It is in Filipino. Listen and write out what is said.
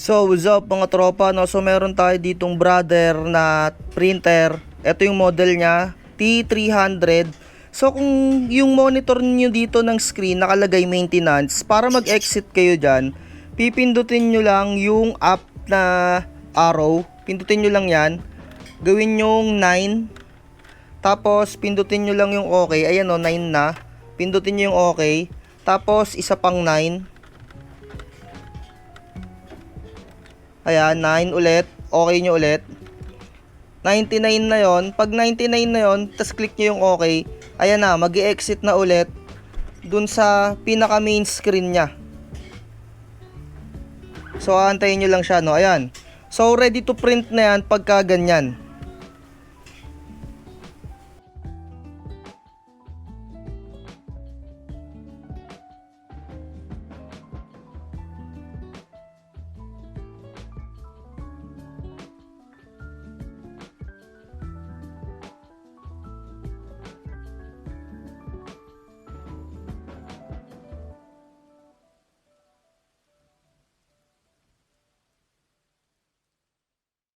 So, what's up mga tropa, no? So, meron tayo ditong brother na printer. Ito yung model niya, T300. So, kung yung monitor niyo dito ng screen nakalagay maintenance, para mag-exit kayo dyan, pipindutin nyo lang yung up na arrow. Pindutin nyo lang yan. Gawin yung 9. Tapos, pindutin nyo lang yung okay. Ayan o, 9 na. Pindutin nyo yung okay. Tapos, isa pang 9. Ayan, 9 ulit. Okay nyo ulit. 99 na yon. Pag 99 na yon, tas click nyo yung okay. Ayan na, mag-exit na ulit dun sa pinaka main screen nya. So, aantayin nyo lang siya, no? Ayan. So, ready to print na yan pagka ganyan.